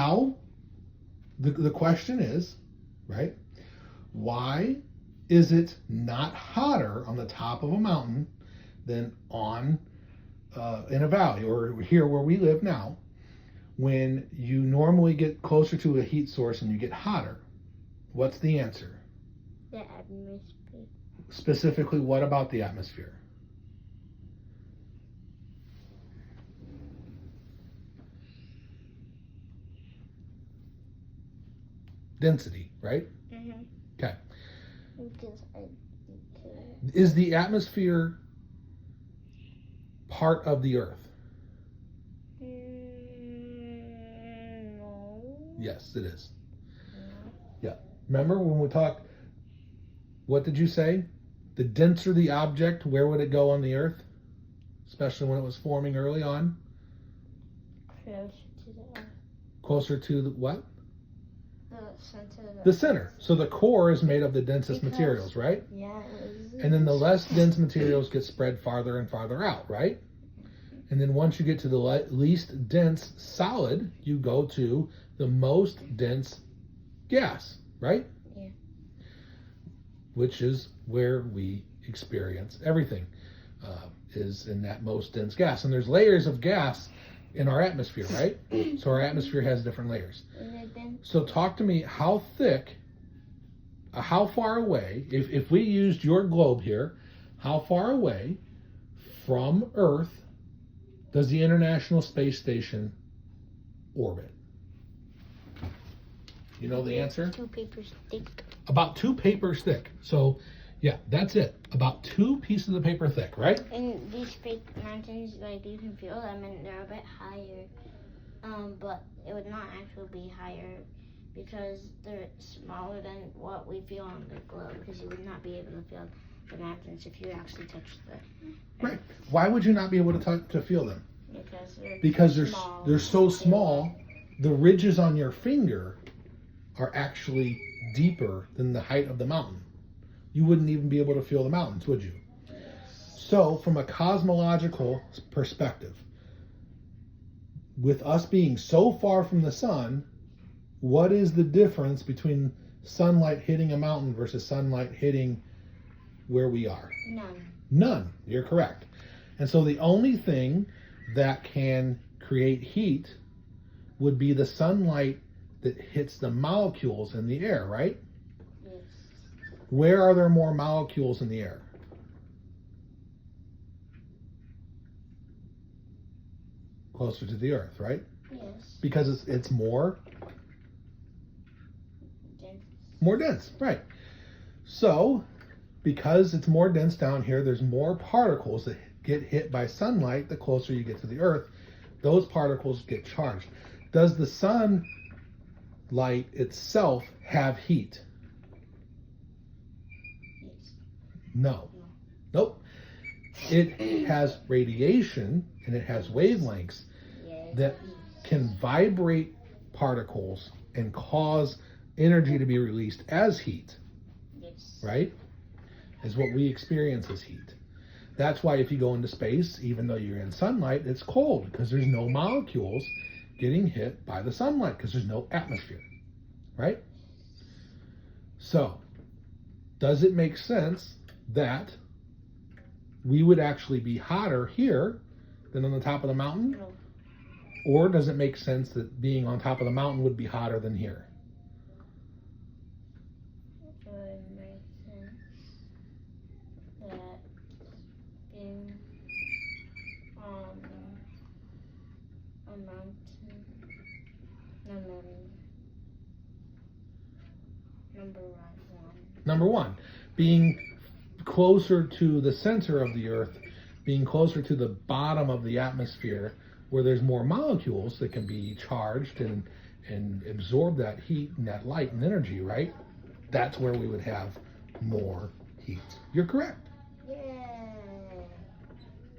how, the question is, right? Why is it not hotter on the top of a mountain than on in a valley, or here where we live now, when you normally get closer to a heat source and you get hotter? What's the answer? The atmosphere. Specifically, what about the atmosphere? Density, right? Mm-hmm. Okay. Because Is the atmosphere part of the Earth? No. Yes, it is. No. Yeah. Remember when we talked, what did you say? The denser the object, where would it go on the Earth? Especially when it was forming early on? Closer to the Earth. Closer to the what? The center of The center. So the core is made of the densest materials, right? Yeah. It is. And then the less dense materials get spread farther and farther out, right? And then once you get to the least dense solid, you go to the most dense gas, right? Yeah. Which is where we experience everything, is in that most dense gas. And there's layers of gas in our atmosphere, right? So our atmosphere has different layers. So talk to me, how thick, how far away, if we used your globe here, how far away from Earth does the International Space Station orbit? You know the answer? 2 papers thick. About 2 papers thick. So, yeah, that's it. About 2 pieces of paper thick, right? And these fake mountains, like, you can feel them, and they're a bit higher. But it would not actually be higher because they're smaller than what we feel on the globe. Because you would not be able to feel the mountains if you actually touched them. Right. Why would you not be able to feel them? Because they're so small. The ridges on your finger are actually deeper than the height of the mountain. You wouldn't even be able to feel the mountains, would you? So, from a cosmological perspective, with us being so far from the sun, what is the difference between sunlight hitting a mountain versus sunlight hitting where we are? None. None. You're correct. And so the only thing that can create heat would be the sunlight that hits the molecules in the air, right? Yes. Where are there more molecules in the air? Closer to the Earth, right? Yes. Because it's more Dense. dense, right? So, because it's more dense down here, there's more particles that get hit by sunlight the closer you get to the Earth. Those particles get charged. Does the sunlight itself have heat? Yes. No. Nope. It has radiation and it has wavelengths Yes. that can vibrate particles and cause energy to be released as heat, Yes. right? Is what we experience as heat. That's why if you go into space, even though you're in sunlight, it's cold because there's no molecules getting hit by the sunlight because there's no atmosphere, right? So, does it make sense that we would actually be hotter here than on the top of the mountain? No. Or does it make sense that being on top of the mountain would be hotter than here? It would make sense that being on a mountain, Number one, being closer to the center of the Earth, being closer to the bottom of the atmosphere, where there's more molecules that can be charged and absorb that heat and that light and energy, right? That's where we would have more heat. You're correct.